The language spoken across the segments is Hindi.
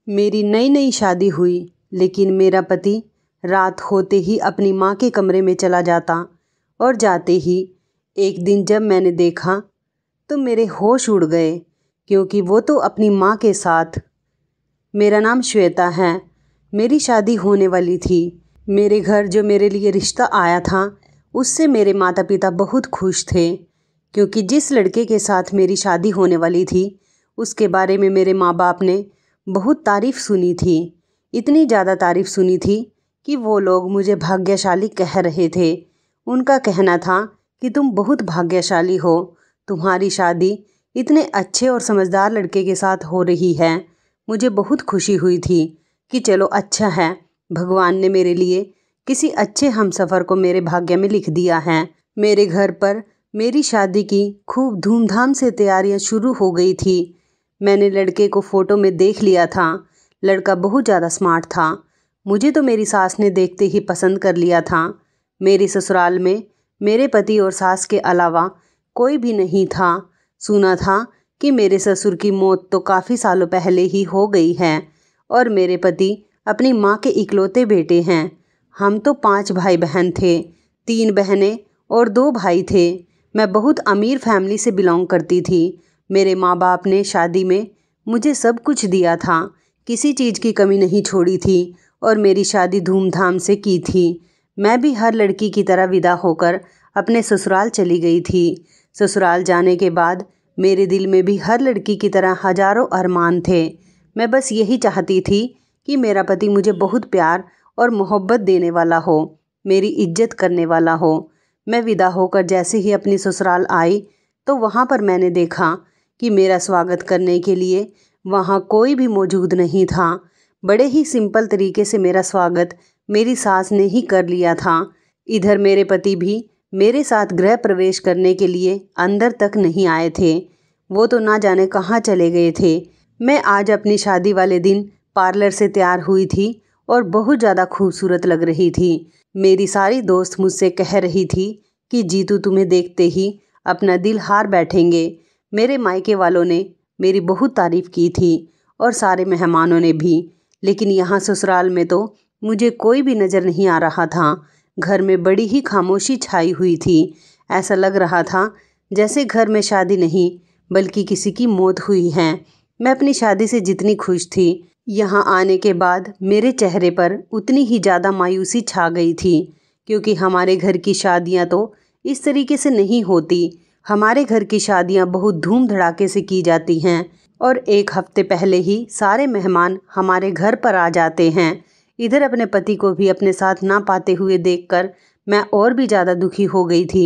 मेरी नई नई शादी हुई, लेकिन मेरा पति रात होते ही अपनी माँ के कमरे में चला जाता और जाते ही एक दिन जब मैंने देखा तो मेरे होश उड़ गए, क्योंकि वो तो अपनी माँ के साथ। मेरा नाम श्वेता है। मेरी शादी होने वाली थी। मेरे घर जो मेरे लिए रिश्ता आया था उससे मेरे माता पिता बहुत खुश थे, क्योंकि जिस लड़के के साथ मेरी शादी होने वाली थी उसके बारे में मेरे माँ बाप ने बहुत तारीफ़ सुनी थी। इतनी ज़्यादा तारीफ़ सुनी थी कि वो लोग मुझे भाग्यशाली कह रहे थे। उनका कहना था कि तुम बहुत भाग्यशाली हो, तुम्हारी शादी इतने अच्छे और समझदार लड़के के साथ हो रही है। मुझे बहुत खुशी हुई थी कि चलो अच्छा है, भगवान ने मेरे लिए किसी अच्छे हमसफ़र को मेरे भाग्य में लिख दिया है। मेरे घर पर मेरी शादी की खूब धूमधाम से तैयारियां शुरू हो गई थी। मैंने लड़के को फ़ोटो में देख लिया था। लड़का बहुत ज़्यादा स्मार्ट था। मुझे तो मेरी सास ने देखते ही पसंद कर लिया था। मेरे ससुराल में मेरे पति और सास के अलावा कोई भी नहीं था। सुना था कि मेरे ससुर की मौत तो काफ़ी सालों पहले ही हो गई है और मेरे पति अपनी माँ के इकलौते बेटे हैं। हम तो 5 भाई बहन थे, 3 बहनें और 2 भाई थे। मैं बहुत अमीर फैमिली से बिलोंग करती थी। मेरे माँ बाप ने शादी में मुझे सब कुछ दिया था, किसी चीज़ की कमी नहीं छोड़ी थी और मेरी शादी धूमधाम से की थी। मैं भी हर लड़की की तरह विदा होकर अपने ससुराल चली गई थी। ससुराल जाने के बाद मेरे दिल में भी हर लड़की की तरह हजारों अरमान थे। मैं बस यही चाहती थी कि मेरा पति मुझे बहुत प्यार और मोहब्बत देने वाला हो, मेरी इज्जत करने वाला हो। मैं विदा होकर जैसे ही अपनी ससुराल आई तो वहाँ पर मैंने देखा कि मेरा स्वागत करने के लिए वहाँ कोई भी मौजूद नहीं था। बड़े ही सिंपल तरीके से मेरा स्वागत मेरी सास ने ही कर लिया था। इधर मेरे पति भी मेरे साथ गृह प्रवेश करने के लिए अंदर तक नहीं आए थे। वो तो ना जाने कहाँ चले गए थे। मैं आज अपनी शादी वाले दिन पार्लर से तैयार हुई थी और बहुत ज़्यादा खूबसूरत लग रही थी। मेरी सारी दोस्त मुझसे कह रही थी कि जीतू तुम्हें देखते ही अपना दिल हार बैठेंगे। मेरे मायके वालों ने मेरी बहुत तारीफ़ की थी और सारे मेहमानों ने भी, लेकिन यहाँ ससुराल में तो मुझे कोई भी नज़र नहीं आ रहा था। घर में बड़ी ही खामोशी छाई हुई थी। ऐसा लग रहा था जैसे घर में शादी नहीं बल्कि किसी की मौत हुई है। मैं अपनी शादी से जितनी खुश थी, यहाँ आने के बाद मेरे चेहरे पर उतनी ही ज़्यादा मायूसी छा गई थी, क्योंकि हमारे घर की शादियाँ तो इस तरीके से नहीं होती। हमारे घर की शादियाँ बहुत धूम धड़ाके से की जाती हैं और 1 हफ्ते पहले ही सारे मेहमान हमारे घर पर आ जाते हैं। इधर अपने पति को भी अपने साथ ना पाते हुए देखकर मैं और भी ज़्यादा दुखी हो गई थी।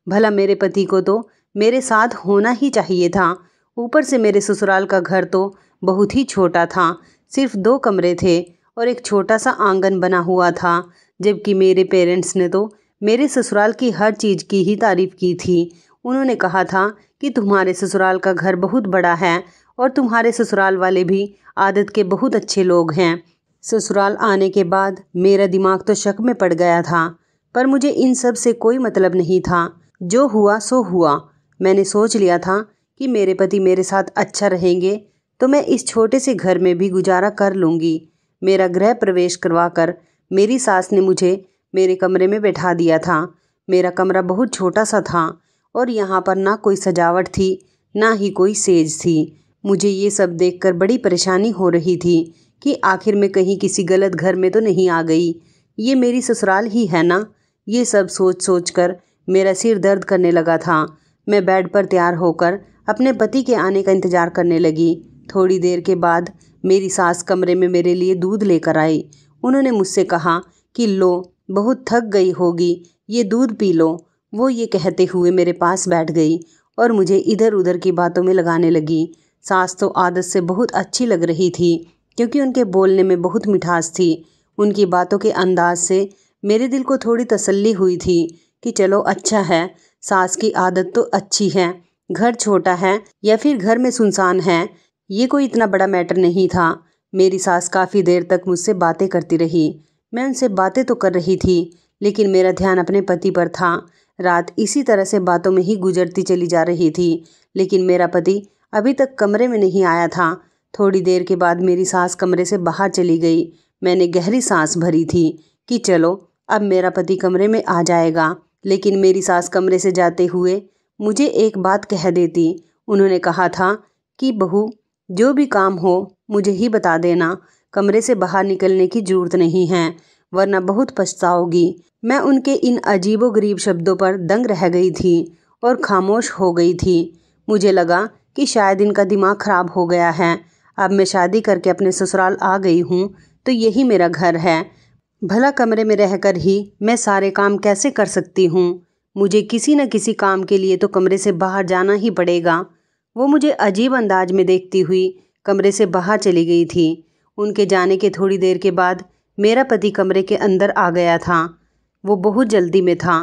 भला मेरे पति को तो मेरे साथ होना ही चाहिए था। ऊपर से मेरे ससुराल का घर तो बहुत ही छोटा था, सिर्फ 2 कमरे थे और एक छोटा सा आंगन बना हुआ था, जबकि मेरे पेरेंट्स ने तो मेरे ससुराल की हर चीज़ की ही तारीफ़ की थी। उन्होंने कहा था कि तुम्हारे ससुराल का घर बहुत बड़ा है और तुम्हारे ससुराल वाले भी आदत के बहुत अच्छे लोग हैं। ससुराल आने के बाद मेरा दिमाग तो शक में पड़ गया था, पर मुझे इन सब से कोई मतलब नहीं था। जो हुआ सो हुआ। मैंने सोच लिया था कि मेरे पति मेरे साथ अच्छा रहेंगे तो मैं इस छोटे से घर में भी गुजारा कर लूँगी। मेरा गृह प्रवेश करवाकर मेरी सास ने मुझे मेरे कमरे में बैठा दिया था। मेरा कमरा बहुत छोटा सा था और यहाँ पर ना कोई सजावट थी, ना ही कोई सेज थी। मुझे ये सब देखकर बड़ी परेशानी हो रही थी कि आखिर में कहीं किसी गलत घर में तो नहीं आ गई। ये मेरी ससुराल ही है ना? ये सब सोच सोच कर मेरा सिर दर्द करने लगा था। मैं बेड पर तैयार होकर अपने पति के आने का इंतज़ार करने लगी। थोड़ी देर के बाद मेरी सास कमरे में मेरे लिए दूध लेकर आई। उन्होंने मुझसे कहा कि लो, बहुत थक गई होगी, ये दूध पी लो। वो ये कहते हुए मेरे पास बैठ गई और मुझे इधर उधर की बातों में लगाने लगी। सास तो आदत से बहुत अच्छी लग रही थी, क्योंकि उनके बोलने में बहुत मिठास थी। उनकी बातों के अंदाज से मेरे दिल को थोड़ी तसल्ली हुई थी कि चलो अच्छा है, सास की आदत तो अच्छी है। घर छोटा है या फिर घर में सुनसान है, ये कोई इतना बड़ा मैटर नहीं था। मेरी सास काफ़ी देर तक मुझसे बातें करती रही। मैं उनसे बातें तो कर रही थी, लेकिन मेरा ध्यान अपने पति पर था। रात इसी तरह से बातों में ही गुजरती चली जा रही थी, लेकिन मेरा पति अभी तक कमरे में नहीं आया था। थोड़ी देर के बाद मेरी सास कमरे से बाहर चली गई। मैंने गहरी सांस भरी थी कि चलो अब मेरा पति कमरे में आ जाएगा, लेकिन मेरी सास कमरे से जाते हुए मुझे एक बात कह देती। उन्होंने कहा था कि बहू, जो भी काम हो मुझे ही बता देना, कमरे से बाहर निकलने की जरूरत नहीं है, वरना बहुत पछताओगी। मैं उनके इन अजीबोगरीब शब्दों पर दंग रह गई थी और खामोश हो गई थी। मुझे लगा कि शायद इनका दिमाग खराब हो गया है। अब मैं शादी करके अपने ससुराल आ गई हूँ तो यही मेरा घर है, भला कमरे में रहकर ही मैं सारे काम कैसे कर सकती हूँ? मुझे किसी न किसी काम के लिए तो कमरे से बाहर जाना ही पड़ेगा। वो मुझे अजीब अंदाज में देखती हुई कमरे से बाहर चली गई थी। उनके जाने के थोड़ी देर के बाद मेरा पति कमरे के अंदर आ गया था। वो बहुत जल्दी में था।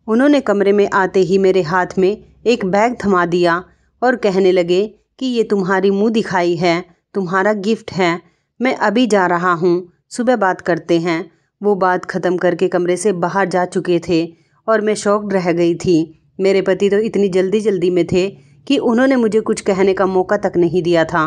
उन्होंने कमरे में आते ही मेरे हाथ में एक बैग थमा दिया और कहने लगे कि ये तुम्हारी मुँह दिखाई है, तुम्हारा गिफ्ट है, मैं अभी जा रहा हूँ, सुबह बात करते हैं। वो बात ख़त्म करके कमरे से बाहर जा चुके थे और मैं शॉक्ड रह गई थी। मेरे पति तो इतनी जल्दी में थे कि उन्होंने मुझे कुछ कहने का मौका तक नहीं दिया था।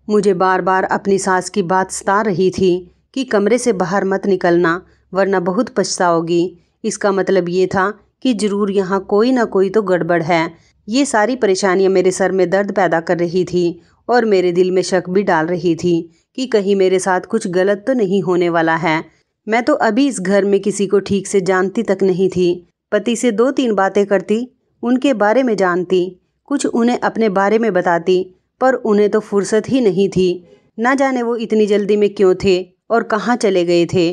मुझे बार बार अपनी सास की बात सता रही थी कि कमरे से बाहर मत निकलना, वरना बहुत पछताओगी। इसका मतलब ये था कि ज़रूर यहाँ कोई ना कोई तो गड़बड़ है। ये सारी परेशानियाँ मेरे सर में दर्द पैदा कर रही थी और मेरे दिल में शक भी डाल रही थी कि कहीं मेरे साथ कुछ गलत तो नहीं होने वाला है। मैं तो अभी इस घर में किसी को ठीक से जानती तक नहीं थी। पति से 2-3 बातें करती, उनके बारे में जानती, कुछ उन्हें अपने बारे में बताती, पर उन्हें तो फुर्सत ही नहीं थी। ना जाने वो इतनी जल्दी में क्यों थे और कहाँ चले गए थे।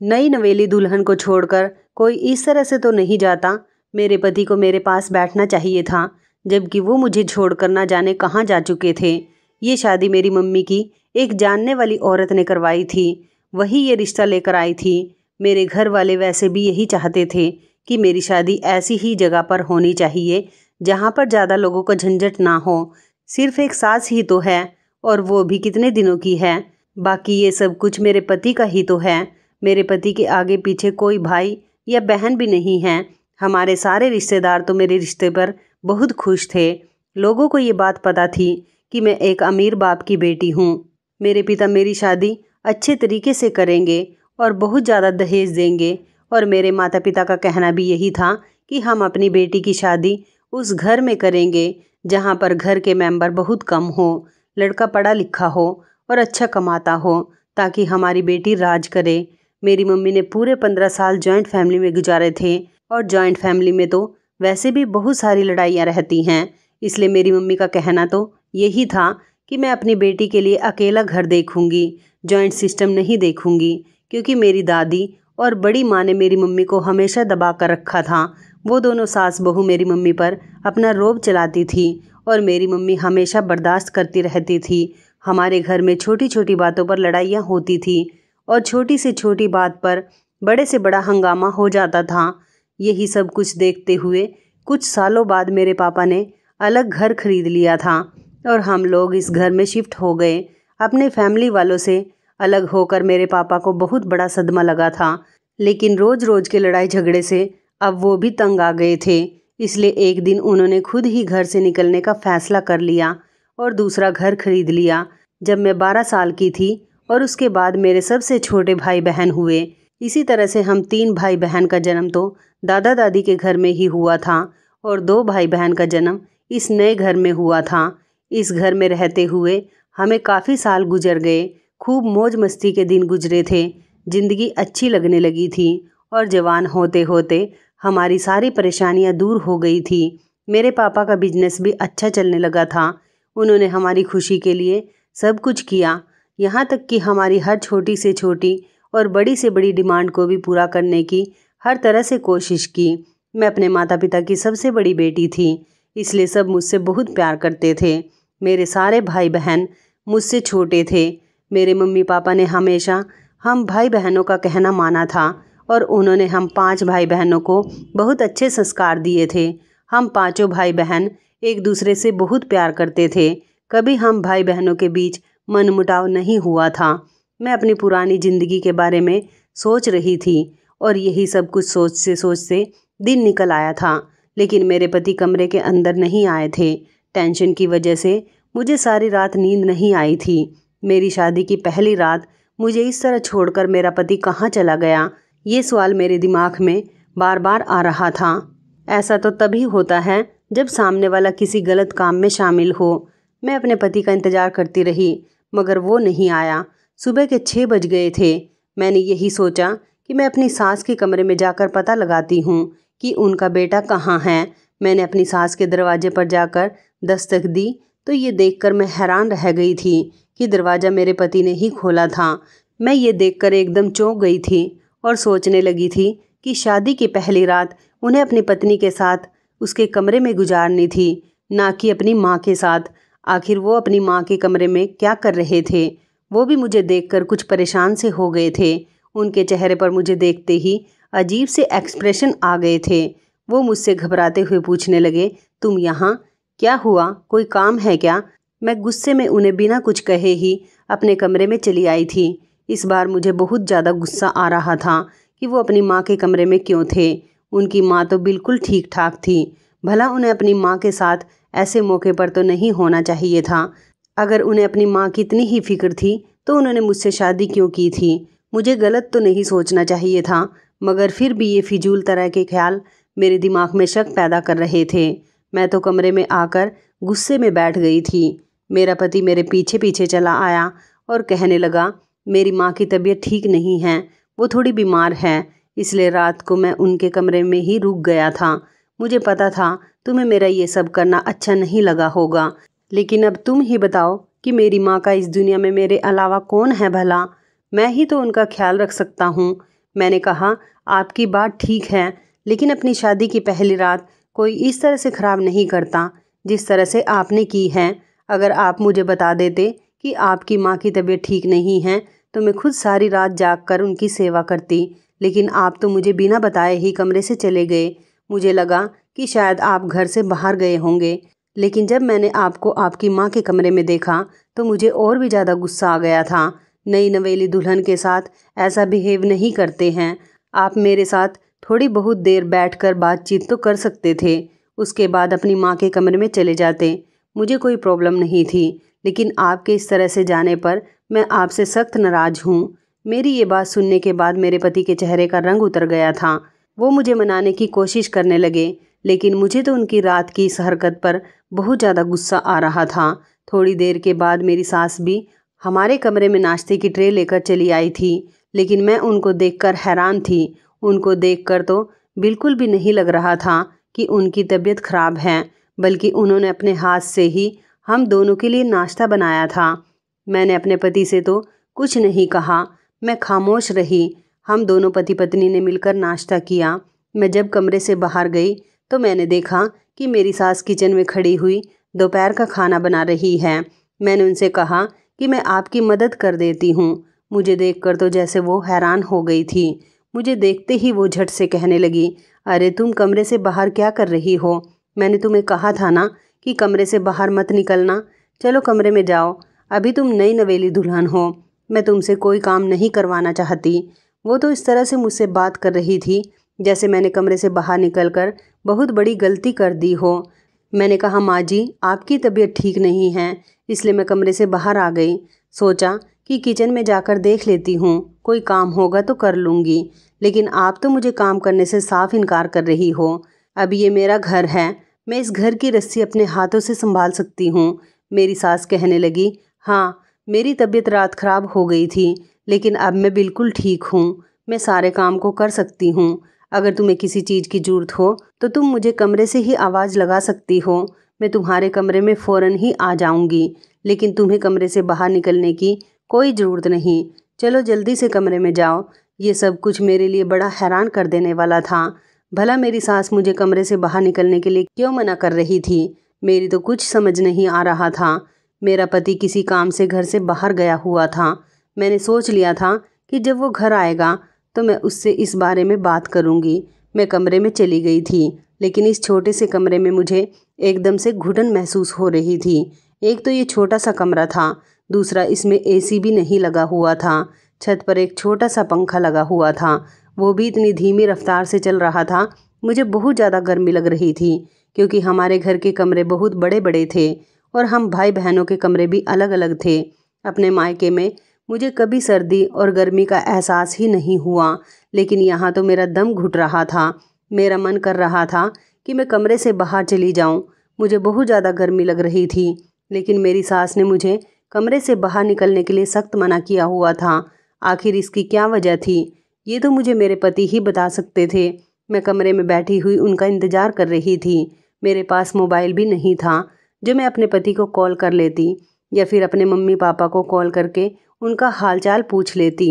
नई नवेली दुल्हन को छोड़कर कोई इस तरह से तो नहीं जाता। मेरे पति को मेरे पास बैठना चाहिए था, जबकि वो मुझे छोड़कर ना जाने कहाँ जा चुके थे। ये शादी मेरी मम्मी की एक जानने वाली औरत ने करवाई थी, वही ये रिश्ता लेकर आई थी। मेरे घर वाले वैसे भी यही चाहते थे कि मेरी शादी ऐसी ही जगह पर होनी चाहिए जहाँ पर ज़्यादा लोगों का झंझट ना हो। सिर्फ एक सास ही तो है और वो भी कितने दिनों की है। बाकी ये सब कुछ मेरे पति का ही तो है। मेरे पति के आगे पीछे कोई भाई या बहन भी नहीं है। हमारे सारे रिश्तेदार तो मेरे रिश्ते पर बहुत खुश थे। लोगों को ये बात पता थी कि मैं एक अमीर बाप की बेटी हूँ। मेरे पिता मेरी शादी अच्छे तरीके से करेंगे और बहुत ज़्यादा दहेज देंगे, और मेरे माता पिता का कहना भी यही था कि हम अपनी बेटी की शादी उस घर में करेंगे जहाँ पर घर के मेंबर बहुत कम हो, लड़का पढ़ा लिखा हो और अच्छा कमाता हो, ताकि हमारी बेटी राज करे। मेरी मम्मी ने पूरे 15 साल जॉइंट फैमिली में गुजारे थे और जॉइंट फैमिली में तो वैसे भी बहुत सारी लड़ाइयाँ रहती हैं। इसलिए मेरी मम्मी का कहना तो यही था कि मैं अपनी बेटी के लिए अकेला घर देखूंगी, जॉइंट सिस्टम नहीं देखूंगी, क्योंकि मेरी दादी और बड़ी माँ ने मेरी मम्मी को हमेशा दबा कर रखा था। वो दोनों सास बहू मेरी मम्मी पर अपना रोब चलाती थी और मेरी मम्मी हमेशा बर्दाश्त करती रहती थी। हमारे घर में छोटी छोटी बातों पर लड़ाइयाँ होती थी और छोटी से छोटी बात पर बड़े से बड़ा हंगामा हो जाता था। यही सब कुछ देखते हुए कुछ सालों बाद मेरे पापा ने अलग घर खरीद लिया था और हम लोग इस घर में शिफ्ट हो गए। अपने फैमिली वालों से अलग होकर मेरे पापा को बहुत बड़ा सदमा लगा था, लेकिन रोज़ रोज़ के लड़ाई झगड़े से अब वो भी तंग आ गए थे। इसलिए एक दिन उन्होंने खुद ही घर से निकलने का फैसला कर लिया और दूसरा घर खरीद लिया जब मैं 12 साल की थी, और उसके बाद मेरे सबसे छोटे भाई बहन हुए। इसी तरह से हम 3 भाई बहन का जन्म तो दादा दादी के घर में ही हुआ था और 2 भाई बहन का जन्म इस नए घर में हुआ था। इस घर में रहते हुए हमें काफ़ी साल गुजर गए। खूब मौज मस्ती के दिन गुजरे थे। ज़िंदगी अच्छी लगने लगी थी और जवान होते होते हमारी सारी परेशानियां दूर हो गई थी। मेरे पापा का बिजनेस भी अच्छा चलने लगा था। उन्होंने हमारी खुशी के लिए सब कुछ किया, यहाँ तक कि हमारी हर छोटी से छोटी और बड़ी से बड़ी डिमांड को भी पूरा करने की हर तरह से कोशिश की। मैं अपने माता पिता की सबसे बड़ी बेटी थी, इसलिए सब मुझसे बहुत प्यार करते थे। मेरे सारे भाई बहन मुझसे छोटे थे। मेरे मम्मी पापा ने हमेशा हम भाई बहनों का कहना माना था और उन्होंने हम 5 भाई बहनों को बहुत अच्छे संस्कार दिए थे। हम पांचों भाई बहन एक दूसरे से बहुत प्यार करते थे। कभी हम भाई बहनों के बीच मनमुटाव नहीं हुआ था। मैं अपनी पुरानी ज़िंदगी के बारे में सोच रही थी और यही सब कुछ सोचते दिन निकल आया था, लेकिन मेरे पति कमरे के अंदर नहीं आए थे। टेंशन की वजह से मुझे सारी रात नींद नहीं आई थी। मेरी शादी की पहली रात मुझे इस तरह छोड़कर मेरा पति कहाँ चला गया, ये सवाल मेरे दिमाग में बार बार आ रहा था। ऐसा तो तभी होता है जब सामने वाला किसी गलत काम में शामिल हो। मैं अपने पति का इंतज़ार करती रही, मगर वो नहीं आया। सुबह के 6 बज गए थे। मैंने यही सोचा कि मैं अपनी सास के कमरे में जाकर पता लगाती हूँ कि उनका बेटा कहाँ है। मैंने अपनी सास के दरवाजे पर जाकर दस्तक दी तो ये देखकर मैं हैरान रह गई थी कि दरवाज़ा मेरे पति ने ही खोला था। मैं ये देखकर एकदम चौंक गई थी और सोचने लगी थी कि शादी की पहली रात उन्हें अपनी पत्नी के साथ उसके कमरे में गुजारनी थी, ना कि अपनी माँ के साथ। आखिर वो अपनी माँ के कमरे में क्या कर रहे थे? वो भी मुझे देखकर कुछ परेशान से हो गए थे। उनके चेहरे पर मुझे देखते ही अजीब से एक्सप्रेशन आ गए थे। वो मुझसे घबराते हुए पूछने लगे, तुम यहाँ? क्या हुआ? कोई काम है क्या? मैं गुस्से में उन्हें बिना कुछ कहे ही अपने कमरे में चली आई थी। इस बार मुझे बहुत ज़्यादा गुस्सा आ रहा था कि वो अपनी माँ के कमरे में क्यों थे। उनकी माँ तो बिल्कुल ठीक ठाक थी। भला उन्हें अपनी माँ के साथ ऐसे मौके पर तो नहीं होना चाहिए था। अगर उन्हें अपनी माँ की इतनी ही फिक्र थी तो उन्होंने मुझसे शादी क्यों की थी? मुझे गलत तो नहीं सोचना चाहिए था, मगर फिर भी ये फिजूल तरह के ख्याल मेरे दिमाग में शक पैदा कर रहे थे। मैं तो कमरे में आकर गुस्से में बैठ गई थी। मेरा पति मेरे पीछे पीछे चला आया और कहने लगा, मेरी माँ की तबीयत ठीक नहीं है, वो थोड़ी बीमार है, इसलिए रात को मैं उनके कमरे में ही रुक गया था। मुझे पता था तुम्हें मेरा ये सब करना अच्छा नहीं लगा होगा, लेकिन अब तुम ही बताओ कि मेरी माँ का इस दुनिया में मेरे अलावा कौन है भला? मैं ही तो उनका ख्याल रख सकता हूँ। मैंने कहा, आपकी बात ठीक है, लेकिन अपनी शादी की पहली रात कोई इस तरह से ख़राब नहीं करता जिस तरह से आपने की है। अगर आप मुझे बता देते कि आपकी माँ की तबीयत ठीक नहीं है तो मैं खुद सारी रात जाग कर उनकी सेवा करती, लेकिन आप तो मुझे बिना बताए ही कमरे से चले गए। मुझे लगा कि शायद आप घर से बाहर गए होंगे, लेकिन जब मैंने आपको आपकी माँ के कमरे में देखा तो मुझे और भी ज़्यादा गुस्सा आ गया था। नई नवेली दुल्हन के साथ ऐसा बिहेव नहीं करते हैं। आप मेरे साथ थोड़ी बहुत देर बैठकर बातचीत तो कर सकते थे, उसके बाद अपनी माँ के कमरे में चले जाते। मुझे कोई प्रॉब्लम नहीं थी, लेकिन आपके इस तरह से जाने पर मैं आपसे सख्त नाराज़ हूँ। मेरी ये बात सुनने के बाद मेरे पति के चेहरे का रंग उतर गया था। वो मुझे मनाने की कोशिश करने लगे, लेकिन मुझे तो उनकी रात की इस हरकत पर बहुत ज़्यादा गुस्सा आ रहा था। थोड़ी देर के बाद मेरी सास भी हमारे कमरे में नाश्ते की ट्रे लेकर चली आई थी, लेकिन मैं उनको देखकर हैरान थी। उनको देखकर तो बिल्कुल भी नहीं लग रहा था कि उनकी तबीयत ख़राब है, बल्कि उन्होंने अपने हाथ से ही हम दोनों के लिए नाश्ता बनाया था। मैंने अपने पति से तो कुछ नहीं कहा, मैं खामोश रही। हम दोनों पति पत्नी ने मिलकर नाश्ता किया। मैं जब कमरे से बाहर गई तो मैंने देखा कि मेरी सास किचन में खड़ी हुई दोपहर का खाना बना रही है। मैंने उनसे कहा कि मैं आपकी मदद कर देती हूँ। मुझे देखकर तो जैसे वो हैरान हो गई थी। मुझे देखते ही वो झट से कहने लगी, अरे तुम कमरे से बाहर क्या कर रही हो? मैंने तुम्हें कहा था ना कि कमरे से बाहर मत निकलना। चलो कमरे में जाओ, अभी तुम नई नवेली दुल्हन हो, मैं तुमसे कोई काम नहीं करवाना चाहती। वो तो इस तरह से मुझसे बात कर रही थी जैसे मैंने कमरे से बाहर निकलकर बहुत बड़ी गलती कर दी हो। मैंने कहा, माँ जी आपकी तबीयत ठीक नहीं है, इसलिए मैं कमरे से बाहर आ गई। सोचा कि किचन में जाकर देख लेती हूँ, कोई काम होगा तो कर लूँगी, लेकिन आप तो मुझे काम करने से साफ इनकार कर रही हो। अब ये मेरा घर है, मैं इस घर की रस्सी अपने हाथों से संभाल सकती हूँ। मेरी सास कहने लगी, हाँ मेरी तबीयत रात ख़राब हो गई थी, लेकिन अब मैं बिल्कुल ठीक हूँ, मैं सारे काम को कर सकती हूँ। अगर तुम्हें किसी चीज़ की ज़रूरत हो तो तुम मुझे कमरे से ही आवाज़ लगा सकती हो, मैं तुम्हारे कमरे में फ़ौरन ही आ जाऊँगी, लेकिन तुम्हें कमरे से बाहर निकलने की कोई ज़रूरत नहीं। चलो जल्दी से कमरे में जाओ। ये सब कुछ मेरे लिए बड़ा हैरान कर देने वाला था। भला मेरी सास मुझे कमरे से बाहर निकलने के लिए क्यों मना कर रही थी? मेरी तो कुछ समझ नहीं आ रहा था। मेरा पति किसी काम से घर से बाहर गया हुआ था। मैंने सोच लिया था कि जब वो घर आएगा तो मैं उससे इस बारे में बात करूंगी। मैं कमरे में चली गई थी, लेकिन इस छोटे से कमरे में मुझे एकदम से घुटन महसूस हो रही थी। एक तो ये छोटा सा कमरा था, दूसरा इसमें एसी भी नहीं लगा हुआ था। छत पर एक छोटा सा पंखा लगा हुआ था, वो भी इतनी धीमी रफ्तार से चल रहा था। मुझे बहुत ज़्यादा गर्मी लग रही थी, क्योंकि हमारे घर के कमरे बहुत बड़े बड़े थे और हम भाई बहनों के कमरे भी अलग अलग थे। अपने मायके में मुझे कभी सर्दी और गर्मी का एहसास ही नहीं हुआ, लेकिन यहाँ तो मेरा दम घुट रहा था। मेरा मन कर रहा था कि मैं कमरे से बाहर चली जाऊँ। मुझे बहुत ज़्यादा गर्मी लग रही थी, लेकिन मेरी सास ने मुझे कमरे से बाहर निकलने के लिए सख्त मना किया हुआ था। आखिर इसकी क्या वजह थी, ये तो मुझे मेरे पति ही बता सकते थे। मैं कमरे में बैठी हुई उनका इंतज़ार कर रही थी। मेरे पास मोबाइल भी नहीं था जो मैं अपने पति को कॉल कर लेती या फिर अपने मम्मी पापा को कॉल करके उनका हालचाल पूछ लेती।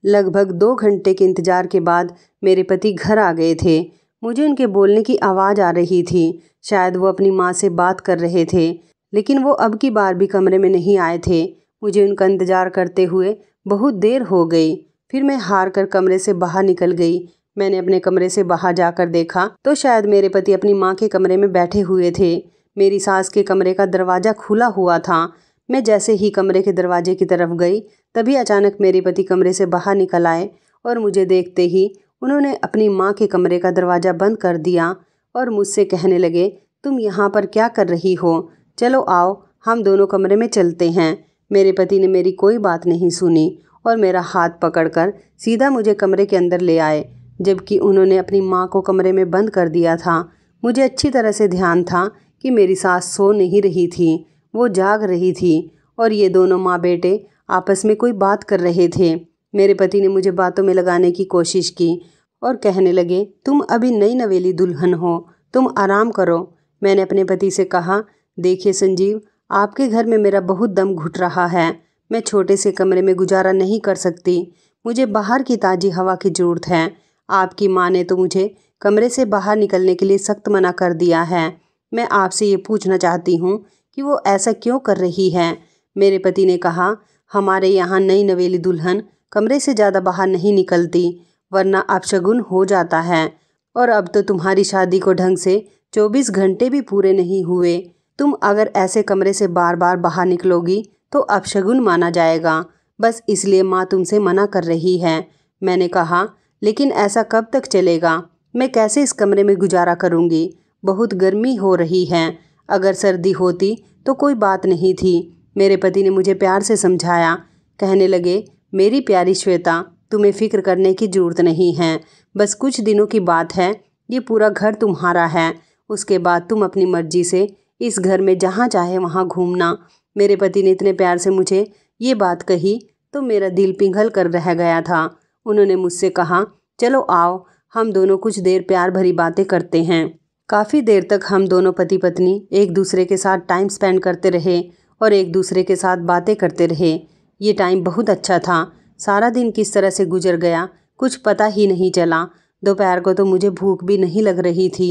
लगभग 2 घंटे के इंतज़ार के बाद मेरे पति घर आ गए थे। मुझे उनके बोलने की आवाज़ आ रही थी। शायद वो अपनी माँ से बात कर रहे थे, लेकिन वो अब की बार भी कमरे में नहीं आए थे। मुझे उनका इंतज़ार करते हुए बहुत देर हो गई। फिर मैं हार कर कमरे से बाहर निकल गई। मैंने अपने कमरे से बाहर जाकर देखा तो शायद मेरे पति अपनी माँ के कमरे में बैठे हुए थे। मेरी सास के कमरे का दरवाज़ा खुला हुआ था। मैं जैसे ही कमरे के दरवाजे की तरफ गई, तभी अचानक मेरे पति कमरे से बाहर निकल आए और मुझे देखते ही उन्होंने अपनी माँ के कमरे का दरवाज़ा बंद कर दिया और मुझसे कहने लगे, तुम यहाँ पर क्या कर रही हो? चलो आओ, हम दोनों कमरे में चलते हैं। मेरे पति ने मेरी कोई बात नहीं सुनी और मेरा हाथ पकड़कर सीधा मुझे कमरे के अंदर ले आए, जबकि उन्होंने अपनी माँ को कमरे में बंद कर दिया था। मुझे अच्छी तरह से ध्यान था कि मेरी सास सो नहीं रही थी, वो जाग रही थी और ये दोनों माँ बेटे आपस में कोई बात कर रहे थे। मेरे पति ने मुझे बातों में लगाने की कोशिश की और कहने लगे, तुम अभी नई नवेली दुल्हन हो, तुम आराम करो। मैंने अपने पति से कहा, देखिए संजीव, आपके घर में मेरा बहुत दम घुट रहा है। मैं छोटे से कमरे में गुजारा नहीं कर सकती। मुझे बाहर की ताज़ी हवा की ज़रूरत है। आपकी माँ ने तो मुझे कमरे से बाहर निकलने के लिए सख्त मना कर दिया है। मैं आपसे ये पूछना चाहती हूँ कि वो ऐसा क्यों कर रही है? मेरे पति ने कहा, हमारे यहाँ नई नवेली दुल्हन कमरे से ज़्यादा बाहर नहीं निकलती, वरना अपशगुन हो जाता है। और अब तो तुम्हारी शादी को ढंग से 24 घंटे भी पूरे नहीं हुए। तुम अगर ऐसे कमरे से बार बार बाहर निकलोगी तो अपशगुन माना जाएगा। बस इसलिए माँ तुमसे मना कर रही है। मैंने कहा, लेकिन ऐसा कब तक चलेगा? मैं कैसे इस कमरे में गुजारा करूँगी? बहुत गर्मी हो रही है। अगर सर्दी होती तो कोई बात नहीं थी। मेरे पति ने मुझे प्यार से समझाया। कहने लगे, मेरी प्यारी श्वेता, तुम्हें फ़िक्र करने की ज़रूरत नहीं है। बस कुछ दिनों की बात है। ये पूरा घर तुम्हारा है। उसके बाद तुम अपनी मर्जी से इस घर में जहाँ चाहे वहाँ घूमना। मेरे पति ने इतने प्यार से मुझे ये बात कही तो मेरा दिल पिघल कर रह गया था। उन्होंने मुझसे कहा, चलो आओ, हम दोनों कुछ देर प्यार भरी बातें करते हैं। काफ़ी देर तक हम दोनों पति पत्नी एक दूसरे के साथ टाइम स्पेंड करते रहे और एक दूसरे के साथ बातें करते रहे। ये टाइम बहुत अच्छा था। सारा दिन किस तरह से गुजर गया कुछ पता ही नहीं चला। दोपहर को तो मुझे भूख भी नहीं लग रही थी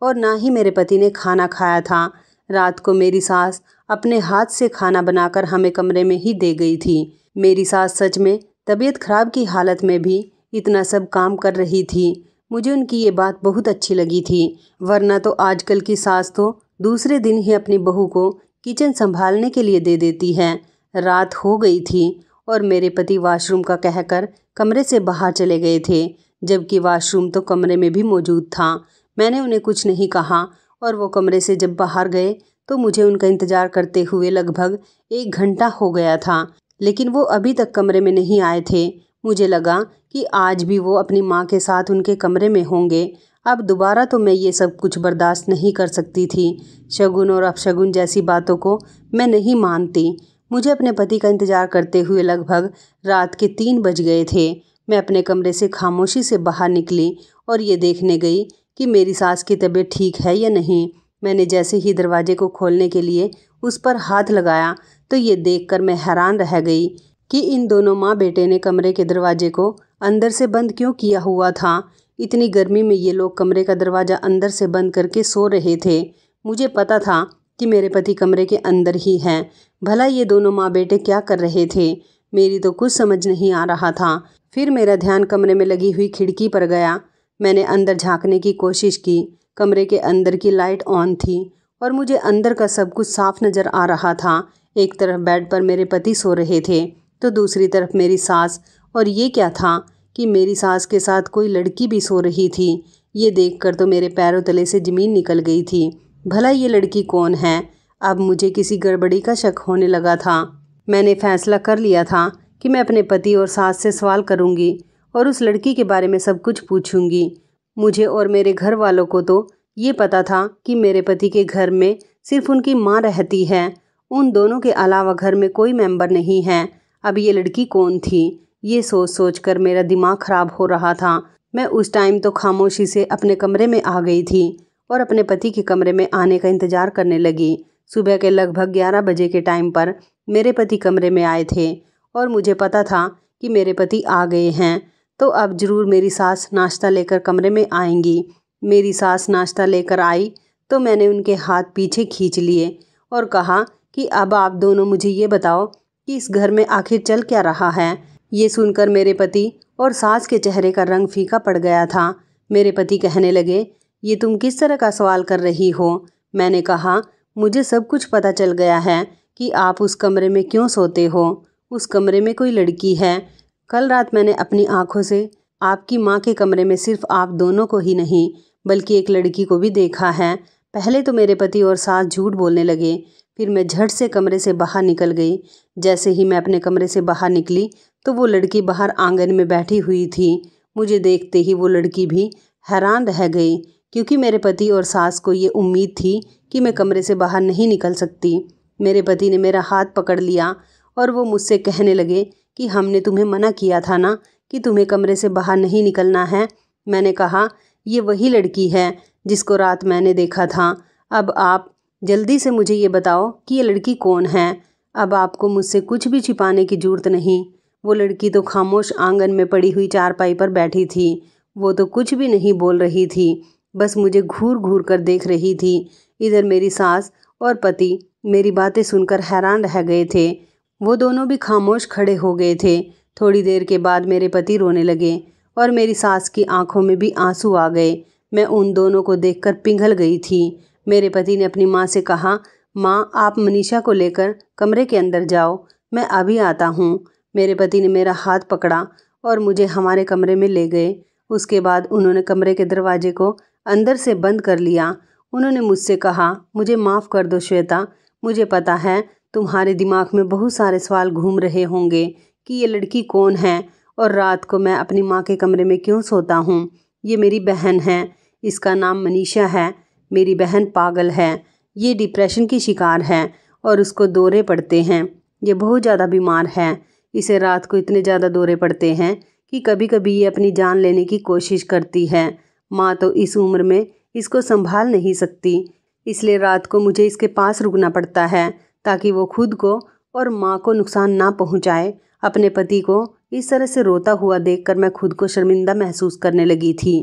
और ना ही मेरे पति ने खाना खाया था। रात को मेरी सास अपने हाथ से खाना बनाकर हमें कमरे में ही दे गई थी। मेरी सास सच में तबीयत खराब की हालत में भी इतना सब काम कर रही थी। मुझे उनकी ये बात बहुत अच्छी लगी थी, वरना तो आजकल की सास तो दूसरे दिन ही अपनी बहू को किचन संभालने के लिए दे देती है। रात हो गई थी और मेरे पति वॉशरूम का कहकर कमरे से बाहर चले गए थे, जबकि वॉशरूम तो कमरे में भी मौजूद था। मैंने उन्हें कुछ नहीं कहा और वो कमरे से जब बाहर गए तो मुझे उनका इंतज़ार करते हुए लगभग 1 घंटा हो गया था, लेकिन वो अभी तक कमरे में नहीं आए थे। मुझे लगा कि आज भी वो अपनी माँ के साथ उनके कमरे में होंगे। अब दोबारा तो मैं ये सब कुछ बर्दाश्त नहीं कर सकती थी। शगुन और अपशगुन जैसी बातों को मैं नहीं मानती। मुझे अपने पति का इंतज़ार करते हुए लगभग रात के 3 बज गए थे। मैं अपने कमरे से खामोशी से बाहर निकली और ये देखने गई कि मेरी सास की तबीयत ठीक है या नहीं। मैंने जैसे ही दरवाजे को खोलने के लिए उस पर हाथ लगाया तो ये देखकर मैं हैरान रह गई कि इन दोनों माँ बेटे ने कमरे के दरवाजे को अंदर से बंद क्यों किया हुआ था। इतनी गर्मी में ये लोग कमरे का दरवाज़ा अंदर से बंद करके सो रहे थे। मुझे पता था कि मेरे पति कमरे के अंदर ही हैं। भला ये दोनों माँ बेटे क्या कर रहे थे? मेरी तो कुछ समझ नहीं आ रहा था। फिर मेरा ध्यान कमरे में लगी हुई खिड़की पर गया। मैंने अंदर झांकने की कोशिश की। कमरे के अंदर की लाइट ऑन थी और मुझे अंदर का सब कुछ साफ नज़र आ रहा था। एक तरफ बेड पर मेरे पति सो रहे थे तो दूसरी तरफ मेरी सास, और ये क्या था कि मेरी सास के साथ कोई लड़की भी सो रही थी। ये देखकर तो मेरे पैरों तले से ज़मीन निकल गई थी। भला ये लड़की कौन है? अब मुझे किसी गड़बड़ी का शक होने लगा था। मैंने फैसला कर लिया था कि मैं अपने पति और सास से सवाल करूंगी और उस लड़की के बारे में सब कुछ पूछूंगी। मुझे और मेरे घर वालों को तो ये पता था कि मेरे पति के घर में सिर्फ उनकी माँ रहती है, उन दोनों के अलावा घर में कोई मेंबर नहीं है। अब ये लड़की कौन थी, ये सोच सोच कर मेरा दिमाग खराब हो रहा था। मैं उस टाइम तो खामोशी से अपने कमरे में आ गई थी और अपने पति के कमरे में आने का इंतज़ार करने लगी। सुबह के लगभग 11 बजे के टाइम पर मेरे पति कमरे में आए थे और मुझे पता था कि मेरे पति आ गए हैं, तो अब ज़रूर मेरी सास नाश्ता लेकर कमरे में आएंगी। मेरी सास नाश्ता लेकर आई तो मैंने उनके हाथ पीछे खींच लिए और कहा कि अब आप दोनों मुझे ये बताओ कि इस घर में आखिर चल क्या रहा है। ये सुनकर मेरे पति और सास के चेहरे का रंग फीका पड़ गया था। मेरे पति कहने लगे, ये तुम किस तरह का सवाल कर रही हो। मैंने कहा, मुझे सब कुछ पता चल गया है कि आप उस कमरे में क्यों सोते हो। उस कमरे में कोई लड़की है। कल रात मैंने अपनी आंखों से आपकी माँ के कमरे में सिर्फ आप दोनों को ही नहीं बल्कि एक लड़की को भी देखा है। पहले तो मेरे पति और सास झूठ बोलने लगे, फिर मैं झट से कमरे से बाहर निकल गई। जैसे ही मैं अपने कमरे से बाहर निकली तो वो लड़की बाहर आंगन में बैठी हुई थी। मुझे देखते ही वो लड़की भी हैरान रह गई, क्योंकि मेरे पति और सास को ये उम्मीद थी कि मैं कमरे से बाहर नहीं निकल सकती। मेरे पति ने मेरा हाथ पकड़ लिया और वो मुझसे कहने लगे कि हमने तुम्हें मना किया था ना कि तुम्हें कमरे से बाहर नहीं निकलना है। मैंने कहा, ये वही लड़की है जिसको रात मैंने देखा था। अब आप जल्दी से मुझे ये बताओ कि ये लड़की कौन है। अब आपको मुझसे कुछ भी छिपाने की ज़रूरत नहीं। वो लड़की तो खामोश आंगन में पड़ी हुई चारपाई पर बैठी थी। वो तो कुछ भी नहीं बोल रही थी, बस मुझे घूर घूर कर देख रही थी। इधर मेरी सास और पति मेरी बातें सुनकर हैरान रह गए थे। वो दोनों भी खामोश खड़े हो गए थे। थोड़ी देर के बाद मेरे पति रोने लगे और मेरी सास की आंखों में भी आंसू आ गए। मैं उन दोनों को देखकर पिघल गई थी। मेरे पति ने अपनी माँ से कहा, माँ आप मनीषा को लेकर कमरे के अंदर जाओ, मैं अभी आता हूँ। मेरे पति ने मेरा हाथ पकड़ा और मुझे हमारे कमरे में ले गए। उसके बाद उन्होंने कमरे के दरवाजे को अंदर से बंद कर लिया। उन्होंने मुझसे कहा, मुझे माफ़ कर दो श्वेता, मुझे पता है तुम्हारे दिमाग में बहुत सारे सवाल घूम रहे होंगे कि ये लड़की कौन है और रात को मैं अपनी माँ के कमरे में क्यों सोता हूँ। ये मेरी बहन है, इसका नाम मनीषा है। मेरी बहन पागल है, ये डिप्रेशन की शिकार है और उसको दौरे पड़ते हैं। ये बहुत ज़्यादा बीमार है। इसे रात को इतने ज़्यादा दौरे पड़ते हैं कि कभी कभी ये अपनी जान लेने की कोशिश करती है। माँ तो इस उम्र में इसको संभाल नहीं सकती, इसलिए रात को मुझे इसके पास रुकना पड़ता है ताकि वो खुद को और माँ को नुकसान ना पहुँचाए। अपने पति को इस तरह से रोता हुआ देखकर मैं खुद को शर्मिंदा महसूस करने लगी थी।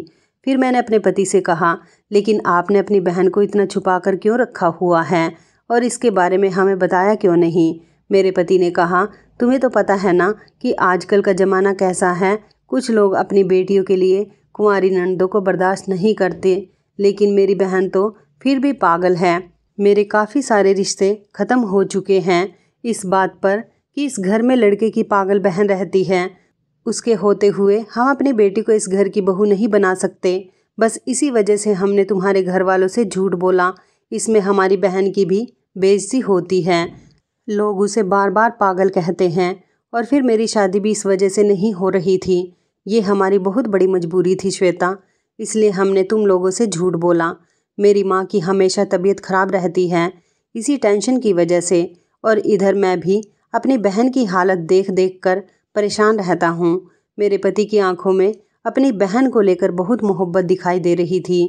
फिर मैंने अपने पति से कहा, लेकिन आपने अपनी बहन को इतना छुपा कर क्यों रखा हुआ है और इसके बारे में हमें बताया क्यों नहीं। मेरे पति ने कहा, तुम्हें तो पता है ना कि आजकल का ज़माना कैसा है। कुछ लोग अपनी बेटियों के लिए कुंवारी ननदों को बर्दाश्त नहीं करते, लेकिन मेरी बहन तो फिर भी पागल है। मेरे काफ़ी सारे रिश्ते ख़त्म हो चुके हैं इस बात पर कि इस घर में लड़के की पागल बहन रहती है। उसके होते हुए हम अपनी बेटी को इस घर की बहू नहीं बना सकते। बस इसी वजह से हमने तुम्हारे घर वालों से झूठ बोला। इसमें हमारी बहन की भी बेइज्जती होती है। लोग उसे बार बार पागल कहते हैं और फिर मेरी शादी भी इस वजह से नहीं हो रही थी। ये हमारी बहुत बड़ी मजबूरी थी श्वेता, इसलिए हमने तुम लोगों से झूठ बोला। मेरी माँ की हमेशा तबीयत खराब रहती है इसी टेंशन की वजह से, और इधर मैं भी अपनी बहन की हालत देख देख कर परेशान रहता हूँ। मेरे पति की आंखों में अपनी बहन को लेकर बहुत मोहब्बत दिखाई दे रही थी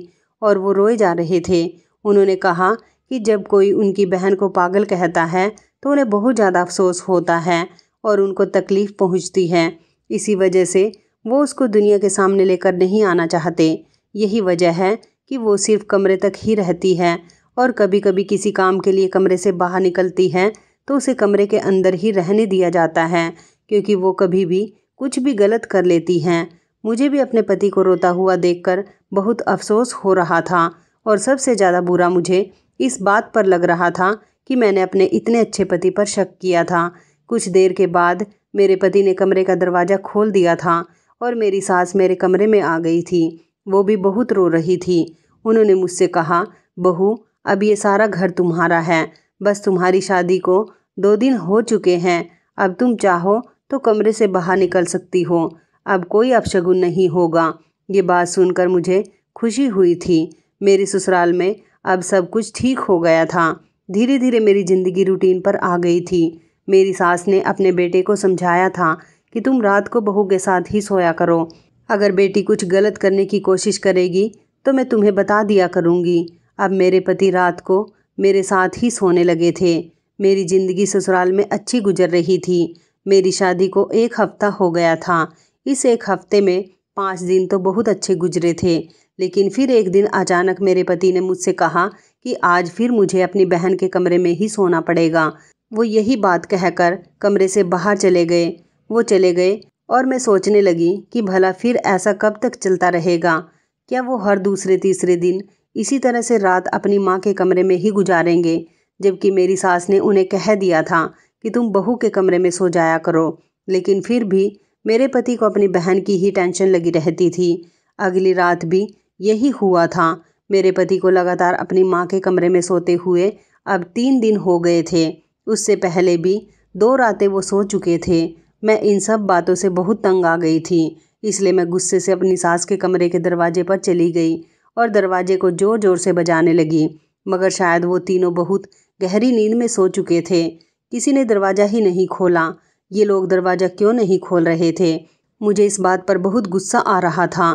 और वो रोए जा रहे थे। उन्होंने कहा कि जब कोई उनकी बहन को पागल कहता है तो उन्हें बहुत ज़्यादा अफसोस होता है और उनको तकलीफ़ पहुँचती है। इसी वजह से वो उसको दुनिया के सामने लेकर नहीं आना चाहते। यही वजह है कि वो सिर्फ कमरे तक ही रहती है और कभी कभी किसी काम के लिए कमरे से बाहर निकलती है तो उसे कमरे के अंदर ही रहने दिया जाता है, क्योंकि वो कभी भी कुछ भी गलत कर लेती हैं। मुझे भी अपने पति को रोता हुआ देखकर बहुत अफसोस हो रहा था और सबसे ज़्यादा बुरा मुझे इस बात पर लग रहा था कि मैंने अपने इतने अच्छे पति पर शक किया था। कुछ देर के बाद मेरे पति ने कमरे का दरवाज़ा खोल दिया था और मेरी सास मेरे कमरे में आ गई थी। वो भी बहुत रो रही थी। उन्होंने मुझसे कहा, बहू अब ये सारा घर तुम्हारा है, बस तुम्हारी शादी को 2 दिन हो चुके हैं। अब तुम चाहो तो कमरे से बाहर निकल सकती हो। अब कोई अपशगुन नहीं होगा। ये बात सुनकर मुझे खुशी हुई थी। मेरे ससुराल में अब सब कुछ ठीक हो गया था। धीरे धीरे मेरी ज़िंदगी रूटीन पर आ गई थी। मेरी सास ने अपने बेटे को समझाया था कि तुम रात को बहू के साथ ही सोया करो। अगर बेटी कुछ गलत करने की कोशिश करेगी तो मैं तुम्हें बता दिया करूँगी। अब मेरे पति रात को मेरे साथ ही सोने लगे थे। मेरी ज़िंदगी ससुराल में अच्छी गुजर रही थी। मेरी शादी को 1 हफ्ता हो गया था। इस 1 हफ्ते में 5 दिन तो बहुत अच्छे गुजरे थे, लेकिन फिर एक दिन अचानक मेरे पति ने मुझसे कहा कि आज फिर मुझे अपनी बहन के कमरे में ही सोना पड़ेगा। वो यही बात कहकर कमरे से बाहर चले गए। वो चले गए और मैं सोचने लगी कि भला फिर ऐसा कब तक चलता रहेगा। क्या वो हर दूसरे तीसरे दिन इसी तरह से रात अपनी माँ के कमरे में ही गुजारेंगे, जबकि मेरी सास ने उन्हें कह दिया था कि तुम बहू के कमरे में सो जाया करो। लेकिन फिर भी मेरे पति को अपनी बहन की ही टेंशन लगी रहती थी। अगली रात भी यही हुआ था। मेरे पति को लगातार अपनी माँ के कमरे में सोते हुए अब 3 दिन हो गए थे। उससे पहले भी 2 रातें वो सो चुके थे। मैं इन सब बातों से बहुत तंग आ गई थी, इसलिए मैं गुस्से से अपनी सास के कमरे के दरवाजे पर चली गई और दरवाजे को ज़ोर ज़ोर से बजाने लगी। मगर शायद वो तीनों बहुत गहरी नींद में सो चुके थे। किसी ने दरवाज़ा ही नहीं खोला। ये लोग दरवाज़ा क्यों नहीं खोल रहे थे? मुझे इस बात पर बहुत गुस्सा आ रहा था।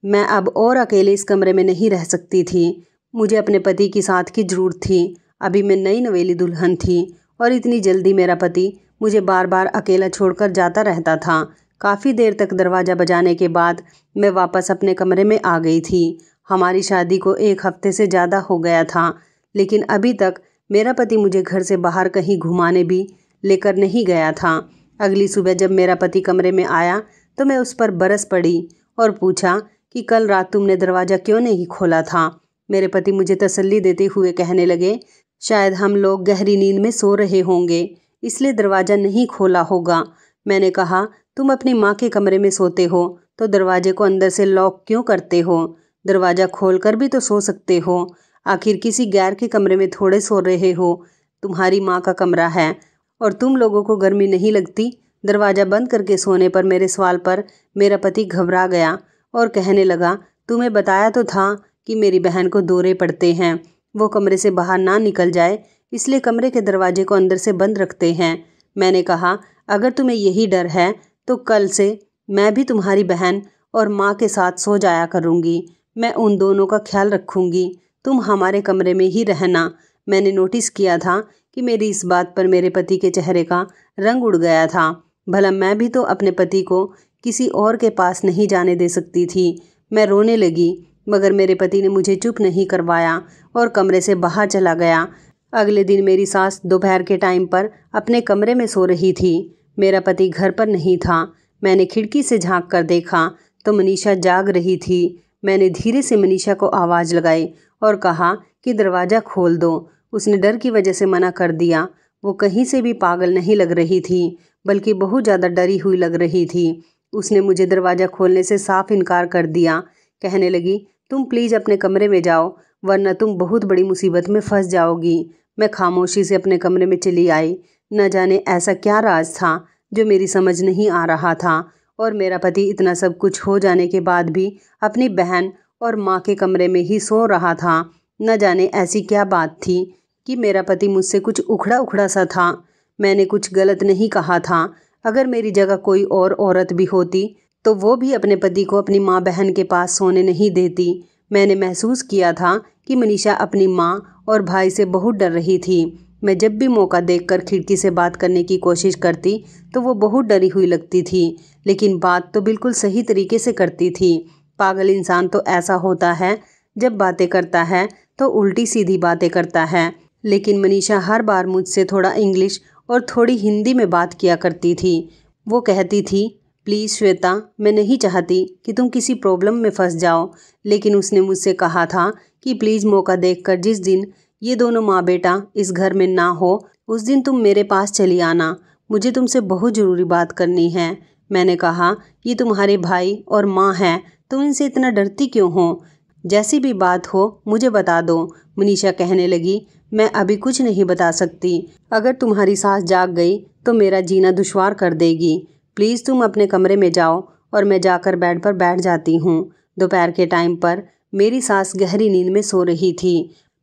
मैं अब और अकेले इस कमरे में नहीं रह सकती थी। मुझे अपने पति की साथ की ज़रूरत थी। अभी मैं नई नवेली दुल्हन थी और इतनी जल्दी मेरा पति मुझे बार बार अकेला छोड़कर जाता रहता था। काफ़ी देर तक दरवाज़ा बजाने के बाद मैं वापस अपने कमरे में आ गई थी। हमारी शादी को 1 हफ्ते से ज़्यादा हो गया था, लेकिन अभी तक मेरा पति मुझे घर से बाहर कहीं घुमाने भी लेकर नहीं गया था। अगली सुबह जब मेरा पति कमरे में आया तो मैं उस पर बरस पड़ी और पूछा कि कल रात तुमने दरवाज़ा क्यों नहीं खोला था? मेरे पति मुझे तसल्ली देते हुए कहने लगे, शायद हम लोग गहरी नींद में सो रहे होंगे, इसलिए दरवाज़ा नहीं खोला होगा। मैंने कहा, तुम अपनी माँ के कमरे में सोते हो तो दरवाजे को अंदर से लॉक क्यों करते हो? दरवाज़ा खोलकर भी तो सो सकते हो। आखिर किसी गैर के कमरे में थोड़े सो रहे हो। तुम्हारी माँ का कमरा है और तुम लोगों को गर्मी नहीं लगती? दरवाज़ा बंद करके सोने पर मेरे सवाल पर मेरा पति घबरा गया और कहने लगा, तुम्हें बताया तो था कि मेरी बहन को दौरे पड़ते हैं, वो कमरे से बाहर ना निकल जाए, इसलिए कमरे के दरवाजे को अंदर से बंद रखते हैं। मैंने कहा, अगर तुम्हें यही डर है तो कल से मैं भी तुम्हारी बहन और माँ के साथ सो जाया करूँगी। मैं उन दोनों का ख्याल रखूँगी। तुम हमारे कमरे में ही रहना। मैंने नोटिस किया था कि मेरी इस बात पर मेरे पति के चेहरे का रंग उड़ गया था। भला मैं भी तो अपने पति को किसी और के पास नहीं जाने दे सकती थी। मैं रोने लगी, मगर मेरे पति ने मुझे चुप नहीं करवाया और कमरे से बाहर चला गया। अगले दिन मेरी सास दोपहर के टाइम पर अपने कमरे में सो रही थी। मेरा पति घर पर नहीं था। मैंने खिड़की से झांक कर देखा तो मनीषा जाग रही थी। मैंने धीरे से मनीषा को आवाज़ लगाई और कहा कि दरवाज़ा खोल दो। उसने डर की वजह से मना कर दिया। वो कहीं से भी पागल नहीं लग रही थी, बल्कि बहुत ज़्यादा डरी हुई लग रही थी। उसने मुझे दरवाज़ा खोलने से साफ इनकार कर दिया। कहने लगी, तुम प्लीज़ अपने कमरे में जाओ, वरना तुम बहुत बड़ी मुसीबत में फंस जाओगी। मैं खामोशी से अपने कमरे में चली आई। न जाने ऐसा क्या राज था जो मेरी समझ नहीं आ रहा था, और मेरा पति इतना सब कुछ हो जाने के बाद भी अपनी बहन और माँ के कमरे में ही सो रहा था। न जाने ऐसी क्या बात थी कि मेरा पति मुझसे कुछ उखड़ा उखड़ा सा था। मैंने कुछ गलत नहीं कहा था। अगर मेरी जगह कोई और औरत भी होती तो वो भी अपने पति को अपनी माँ बहन के पास सोने नहीं देती। मैंने महसूस किया था कि मनीषा अपनी माँ और भाई से बहुत डर रही थी। मैं जब भी मौका देखकर खिड़की से बात करने की कोशिश करती तो वो बहुत डरी हुई लगती थी, लेकिन बात तो बिल्कुल सही तरीके से करती थी। पागल इंसान तो ऐसा होता है, जब बातें करता है तो उल्टी सीधी बातें करता है। लेकिन मनीषा हर बार मुझसे थोड़ा इंग्लिश और थोड़ी हिंदी में बात किया करती थी। वो कहती थी, प्लीज़ श्वेता, मैं नहीं चाहती कि तुम किसी प्रॉब्लम में फंस जाओ, लेकिन उसने मुझसे कहा था कि प्लीज़ मौका देखकर जिस दिन ये दोनों माँ बेटा इस घर में ना हो, उस दिन तुम मेरे पास चली आना। मुझे तुमसे बहुत ज़रूरी बात करनी है। मैंने कहा, ये तुम्हारे भाई और माँ हैं, तुम इनसे इतना डरती क्यों हो? जैसी भी बात हो मुझे बता दो। मनीषा कहने लगी, मैं अभी कुछ नहीं बता सकती। अगर तुम्हारी सास जाग गई तो मेरा जीना दुश्वार कर देगी। प्लीज़ तुम अपने कमरे में जाओ। और मैं जाकर बेड पर बैठ जाती हूँ। दोपहर के टाइम पर मेरी सास गहरी नींद में सो रही थी।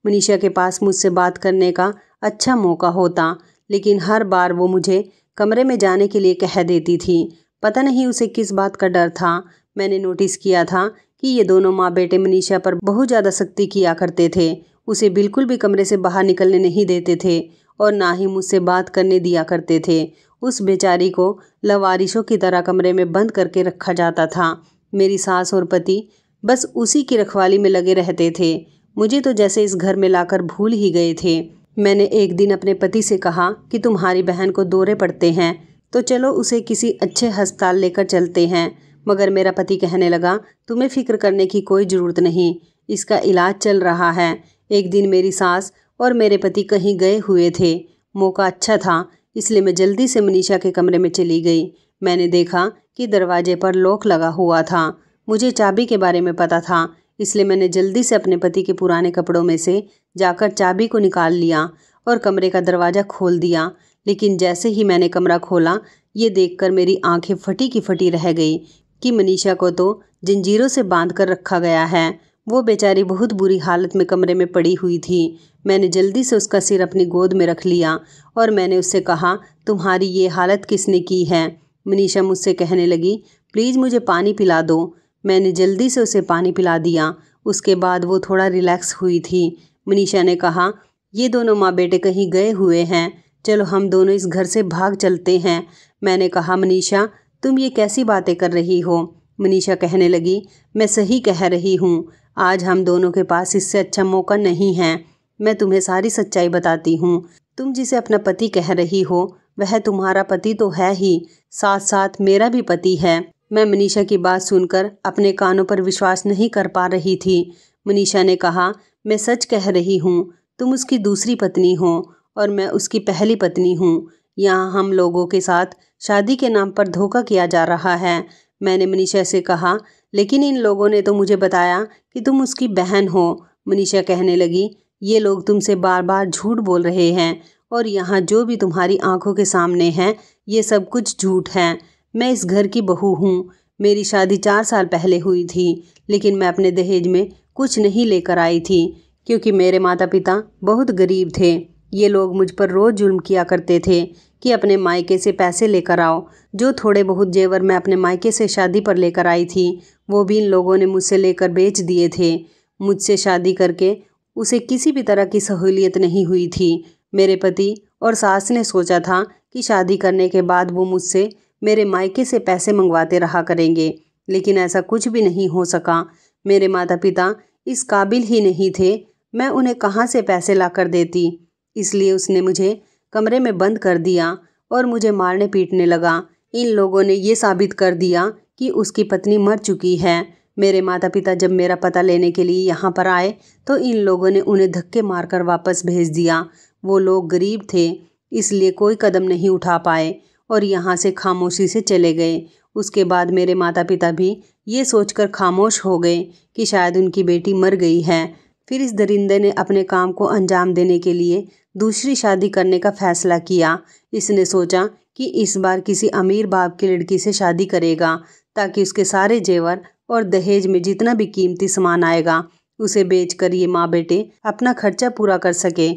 मनीषा के पास मुझसे बात करने का अच्छा मौका होता, लेकिन हर बार वो मुझे कमरे में जाने के लिए कह देती थी। पता नहीं उसे किस बात का डर था। मैंने नोटिस किया था कि ये दोनों माँ बेटे मनीषा पर बहुत ज़्यादा सख्ती किया करते थे। उसे बिल्कुल भी कमरे से बाहर निकलने नहीं देते थे और ना ही मुझसे बात करने दिया करते थे। उस बेचारी को लवारिशों की तरह कमरे में बंद करके रखा जाता था। मेरी सास और पति बस उसी की रखवाली में लगे रहते थे। मुझे तो जैसे इस घर में लाकर भूल ही गए थे। मैंने एक दिन अपने पति से कहा कि तुम्हारी बहन को दौरे पड़ते हैं तो चलो उसे किसी अच्छे अस्पताल लेकर चलते हैं। मगर मेरा पति कहने लगा, तुम्हें फिक्र करने की कोई ज़रूरत नहीं, इसका इलाज चल रहा है। एक दिन मेरी सास और मेरे पति कहीं गए हुए थे। मौका अच्छा था, इसलिए मैं जल्दी से मनीषा के कमरे में चली गई। मैंने देखा कि दरवाजे पर लॉक लगा हुआ था। मुझे चाबी के बारे में पता था, इसलिए मैंने जल्दी से अपने पति के पुराने कपड़ों में से जाकर चाबी को निकाल लिया और कमरे का दरवाज़ा खोल दिया। लेकिन जैसे ही मैंने कमरा खोला, ये देखकर मेरी आंखें फटी की फटी रह गई कि मनीषा को तो जंजीरों से बांध कर रखा गया है। वो बेचारी बहुत बुरी हालत में कमरे में पड़ी हुई थी। मैंने जल्दी से उसका सिर अपनी गोद में रख लिया और मैंने उससे कहा, तुम्हारी ये हालत किसने की है? मनीषा मुझसे कहने लगी, प्लीज़ मुझे पानी पिला दो। मैंने जल्दी से उसे पानी पिला दिया। उसके बाद वो थोड़ा रिलैक्स हुई थी। मनीषा ने कहा, ये दोनों माँ बेटे कहीं गए हुए हैं, चलो हम दोनों इस घर से भाग चलते हैं। मैंने कहा, मनीषा तुम ये कैसी बातें कर रही हो? मनीषा कहने लगी, मैं सही कह रही हूँ। आज हम दोनों के पास इससे अच्छा मौका नहीं है। मैं तुम्हें सारी सच्चाई बताती हूँ। तुम जिसे अपना पति कह रही हो वह तुम्हारा पति तो है ही, साथ साथ मेरा भी पति है। मैं मनीषा की बात सुनकर अपने कानों पर विश्वास नहीं कर पा रही थी। मनीषा ने कहा, मैं सच कह रही हूँ, तुम उसकी दूसरी पत्नी हो और मैं उसकी पहली पत्नी हूँ। यहाँ हम लोगों के साथ शादी के नाम पर धोखा किया जा रहा है। मैंने मनीषा से कहा, लेकिन इन लोगों ने तो मुझे बताया कि तुम उसकी बहन हो। मनीषा कहने लगी, ये लोग तुमसे बार बार झूठ बोल रहे हैं और यहाँ जो भी तुम्हारी आंखों के सामने है ये सब कुछ झूठ है। मैं इस घर की बहू हूँ। मेरी शादी 4 साल पहले हुई थी, लेकिन मैं अपने दहेज में कुछ नहीं लेकर आई थी क्योंकि मेरे माता पिता बहुत गरीब थे। ये लोग मुझ पर रोज़ जुल्म किया करते थे कि अपने मायके से पैसे लेकर आओ। जो थोड़े बहुत जेवर मैं अपने मायके से शादी पर लेकर आई थी वो भी इन लोगों ने मुझसे लेकर बेच दिए थे। मुझसे शादी करके उसे किसी भी तरह की सहूलियत नहीं हुई थी। मेरे पति और सास ने सोचा था कि शादी करने के बाद वो मुझसे मेरे मायके से पैसे मंगवाते रहा करेंगे, लेकिन ऐसा कुछ भी नहीं हो सका। मेरे माता पिता इस काबिल ही नहीं थे, मैं उन्हें कहाँ से पैसे ला कर देती। इसलिए उसने मुझे कमरे में बंद कर दिया और मुझे मारने पीटने लगा। इन लोगों ने ये साबित कर दिया कि उसकी पत्नी मर चुकी है। मेरे माता पिता जब मेरा पता लेने के लिए यहाँ पर आए तो इन लोगों ने उन्हें धक्के मारकर वापस भेज दिया। वो लोग गरीब थे, इसलिए कोई कदम नहीं उठा पाए और यहाँ से खामोशी से चले गए। उसके बाद मेरे माता पिता भी ये सोचकर खामोश हो गए कि शायद उनकी बेटी मर गई है। फिर इस दरिंदे ने अपने काम को अंजाम देने के लिए दूसरी शादी करने का फैसला किया। इसने सोचा कि इस बार किसी अमीर बाप की लड़की से शादी करेगा ताकि उसके सारे जेवर और दहेज में जितना भी कीमती सामान आएगा उसे बेचकर ये माँ बेटे अपना खर्चा पूरा कर सके।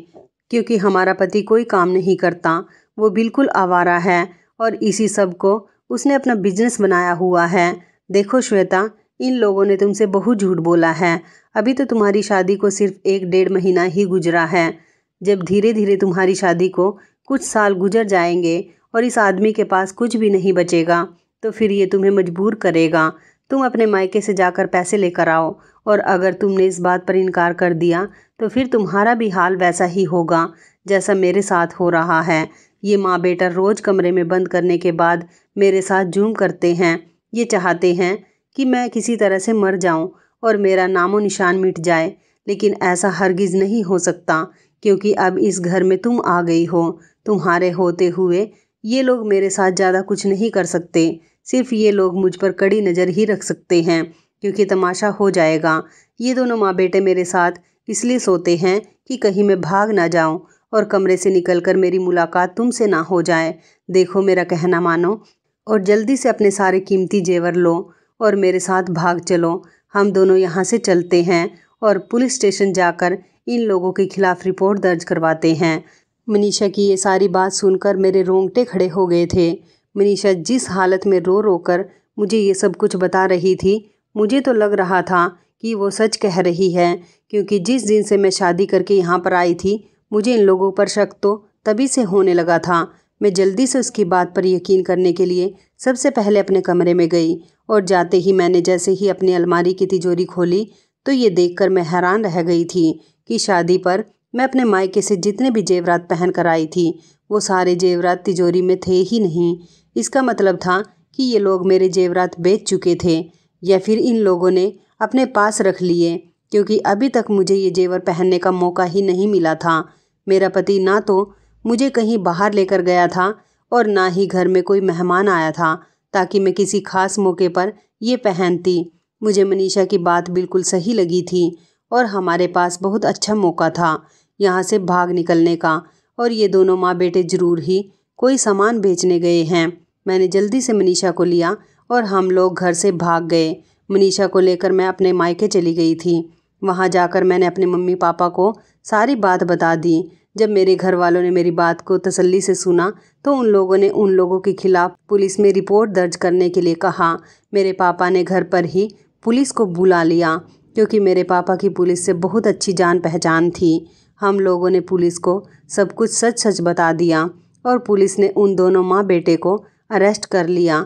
क्योंकि हमारा पति कोई काम नहीं करता, वो बिल्कुल आवारा है और इसी सब को उसने अपना बिजनेस बनाया हुआ है। देखो श्वेता, इन लोगों ने तुमसे बहुत झूठ बोला है। अभी तो तुम्हारी शादी को सिर्फ 1-1.5 महीना ही गुजरा है। जब धीरे धीरे तुम्हारी शादी को कुछ साल गुजर जाएंगे और इस आदमी के पास कुछ भी नहीं बचेगा तो फिर ये तुम्हें मजबूर करेगा। तुम अपने मायके से जाकर पैसे लेकर आओ और अगर तुमने इस बात पर इनकार कर दिया तो फिर तुम्हारा भी हाल वैसा ही होगा जैसा मेरे साथ हो रहा है। ये माँ बेटा रोज़ कमरे में बंद करने के बाद मेरे साथ जुल्म करते हैं। ये चाहते हैं कि मैं किसी तरह से मर जाऊं और मेरा नामो निशान मिट जाए, लेकिन ऐसा हरगिज़ नहीं हो सकता क्योंकि अब इस घर में तुम आ गई हो। तुम्हारे होते हुए ये लोग मेरे साथ ज़्यादा कुछ नहीं कर सकते। सिर्फ ये लोग मुझ पर कड़ी नज़र ही रख सकते हैं क्योंकि तमाशा हो जाएगा। ये दोनों माँ बेटे मेरे साथ इसलिए सोते हैं कि कहीं मैं भाग ना जाऊं और कमरे से निकलकर मेरी मुलाकात तुमसे ना हो जाए। देखो, मेरा कहना मानो और जल्दी से अपने सारे कीमती जेवर लो और मेरे साथ भाग चलो। हम दोनों यहाँ से चलते हैं और पुलिस स्टेशन जाकर इन लोगों के खिलाफ रिपोर्ट दर्ज करवाते हैं। मनीषा की ये सारी बात सुनकर मेरे रोंगटे खड़े हो गए थे। मनीषा जिस हालत में रो रो कर मुझे ये सब कुछ बता रही थी, मुझे तो लग रहा था कि वो सच कह रही है, क्योंकि जिस दिन से मैं शादी करके यहाँ पर आई थी, मुझे इन लोगों पर शक तो तभी से होने लगा था। मैं जल्दी से उसकी बात पर यकीन करने के लिए सबसे पहले अपने कमरे में गई और जाते ही मैंने जैसे ही अपनी अलमारी की तिजोरी खोली तो ये देखकर मैं हैरान रह गई थी कि शादी पर मैं अपने मायके से जितने भी जेवरात पहन कर आई थी वो सारे जेवरात तिजोरी में थे ही नहीं। इसका मतलब था कि ये लोग मेरे जेवरात बेच चुके थे या फिर इन लोगों ने अपने पास रख लिए, क्योंकि अभी तक मुझे ये जेवर पहनने का मौका ही नहीं मिला था। मेरा पति ना तो मुझे कहीं बाहर लेकर गया था और ना ही घर में कोई मेहमान आया था ताकि मैं किसी खास मौके पर ये पहनती। मुझे मनीषा की बात बिल्कुल सही लगी थी और हमारे पास बहुत अच्छा मौका था यहाँ से भाग निकलने का, और ये दोनों माँ बेटे जरूर ही कोई सामान बेचने गए हैं। मैंने जल्दी से मनीषा को लिया और हम लोग घर से भाग गए। मनीषा को लेकर मैं अपने मायके चली गई थी। वहाँ जाकर मैंने अपने मम्मी पापा को सारी बात बता दी। जब मेरे घर वालों ने मेरी बात को तसल्ली से सुना तो उन लोगों ने उन लोगों के खिलाफ पुलिस में रिपोर्ट दर्ज करने के लिए कहा। मेरे पापा ने घर पर ही पुलिस को बुला लिया, क्योंकि मेरे पापा की पुलिस से बहुत अच्छी जान पहचान थी। हम लोगों ने पुलिस को सब कुछ सच सच बता दिया और पुलिस ने उन दोनों माँ बेटे को अरेस्ट कर लिया,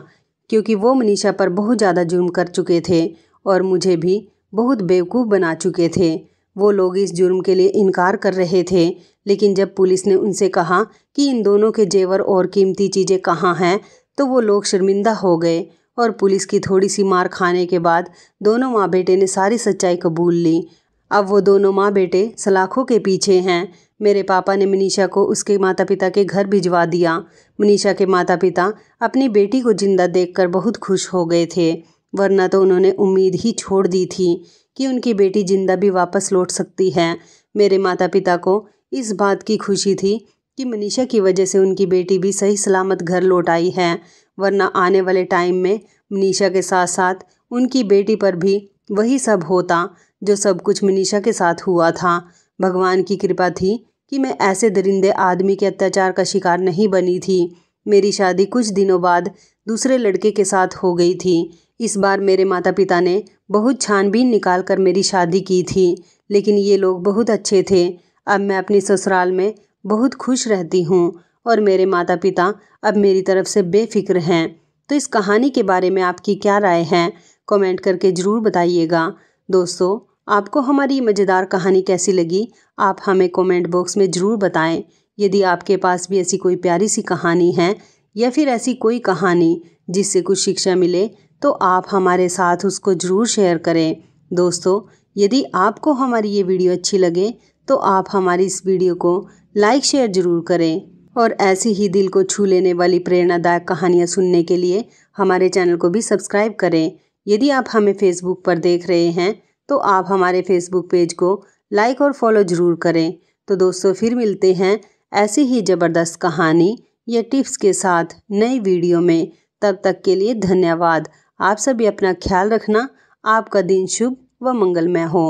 क्योंकि वो मनीषा पर बहुत ज़्यादा जुर्म कर चुके थे और मुझे भी बहुत बेवकूफ़ बना चुके थे। वो लोग इस जुर्म के लिए इनकार कर रहे थे, लेकिन जब पुलिस ने उनसे कहा कि इन दोनों के जेवर और कीमती चीज़ें कहाँ हैं, तो वो लोग शर्मिंदा हो गए और पुलिस की थोड़ी सी मार खाने के बाद दोनों माँ बेटे ने सारी सच्चाई कबूल ली। अब वो दोनों माँ बेटे सलाखों के पीछे हैं। मेरे पापा ने मनीषा को उसके माता पिता के घर भिजवा दिया। मनीषा के माता पिता अपनी बेटी को जिंदा देखकर बहुत खुश हो गए थे, वरना तो उन्होंने उम्मीद ही छोड़ दी थी कि उनकी बेटी जिंदा भी वापस लौट सकती है। मेरे माता पिता को इस बात की खुशी थी कि मनीषा की वजह से उनकी बेटी भी सही सलामत घर लौट आई है, वरना आने वाले टाइम में मनीषा के साथ साथ उनकी बेटी पर भी वही सब होता जो सब कुछ मनीषा के साथ हुआ था। भगवान की कृपा थी कि मैं ऐसे दरिंदे आदमी के अत्याचार का शिकार नहीं बनी थी। मेरी शादी कुछ दिनों बाद दूसरे लड़के के साथ हो गई थी। इस बार मेरे माता पिता ने बहुत छानबीन निकाल कर मेरी शादी की थी, लेकिन ये लोग बहुत अच्छे थे। अब मैं अपनी ससुराल में बहुत खुश रहती हूँ और मेरे माता पिता अब मेरी तरफ से बेफिक्र हैं। तो इस कहानी के बारे में आपकी क्या राय है, कमेंट करके ज़रूर बताइएगा। दोस्तों, आपको हमारी मज़ेदार कहानी कैसी लगी, आप हमें कमेंट बॉक्स में ज़रूर बताएं। यदि आपके पास भी ऐसी कोई प्यारी सी कहानी है या फिर ऐसी कोई कहानी जिससे कुछ शिक्षा मिले, तो आप हमारे साथ उसको ज़रूर शेयर करें। दोस्तों, यदि आपको हमारी ये वीडियो अच्छी लगे तो आप हमारी इस वीडियो को लाइक शेयर ज़रूर करें और ऐसी ही दिल को छू लेने वाली प्रेरणादायक कहानियाँ सुनने के लिए हमारे चैनल को भी सब्सक्राइब करें। यदि आप हमें फेसबुक पर देख रहे हैं तो आप हमारे फेसबुक पेज को लाइक और फॉलो ज़रूर करें। तो दोस्तों, फिर मिलते हैं ऐसी ही ज़बरदस्त कहानी या टिप्स के साथ नई वीडियो में। तब तक के लिए धन्यवाद। आप सभी अपना ख्याल रखना। आपका दिन शुभ व मंगलमय हो।